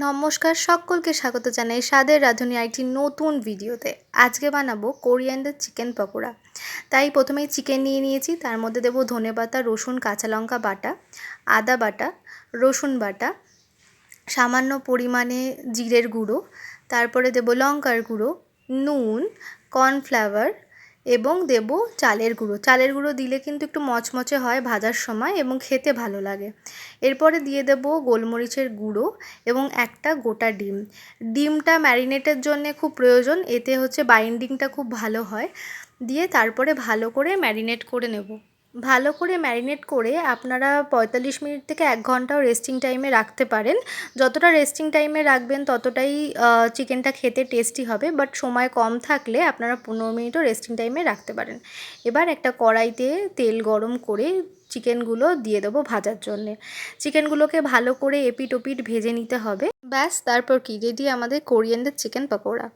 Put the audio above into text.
নমস্কার, সকলকে স্বাগত জানাই স্বাদের রাঁধুনি একটি নতুন ভিডিওতে। আজকে বানাবো কোরিয়ান্ডার চিকেন পকোড়া। তাই প্রথমেই চিকেন নিয়ে নিয়েছি, তার মধ্যে দেবো ধনেপাতা, রসুন, কাঁচা লঙ্কা বাটা, আদা বাটা, রসুন বাটা, সামান্য পরিমাণে জিরের গুঁড়ো, তারপরে দেবো লঙ্কার গুঁড়ো, নুন, কর্নফ্লাওয়ার এবং দেব চালের গুঁড়ো। চালের গুঁড়ো দিলে কিন্তু একটু মচমচে হয় ভাজার সময় এবং খেতে ভালো লাগে। এরপরে দিয়ে দেব গোলমরিচের গুঁড়ো এবং একটা গোটা ডিম। ডিমটা ম্যারিনেটের জন্যে খুব প্রয়োজন, এতে হচ্ছে বাইন্ডিংটা খুব ভালো হয়। দিয়ে তারপরে ভালো করে ম্যারিনেট করে নেব। ভালো করে ম্যারিনেট করে আপনারা 45 মিনিট থেকে 1 ঘন্টাও রেস্টিং টাইমে রাখতে পারেন। যতটা রেস্টিং টাইমে রাখবেন ততটাই চিকেনটা খেতে টেস্টি হবে, বাট সময় কম থাকলে আপনারা 15 মিনিটও রেস্টিং টাইমে রাখতে পারেন। এবার একটা কড়াইতে তেল গরম করে চিকেনগুলো দিয়ে দেবো ভাজার জন্যে। চিকেনগুলোকে ভালো করে এপিট ওপিট ভেজে নিতে হবে। ব্যাস, তারপর কি রেডি আমাদের কোরিয়ান্ডার চিকেন পকোড়া।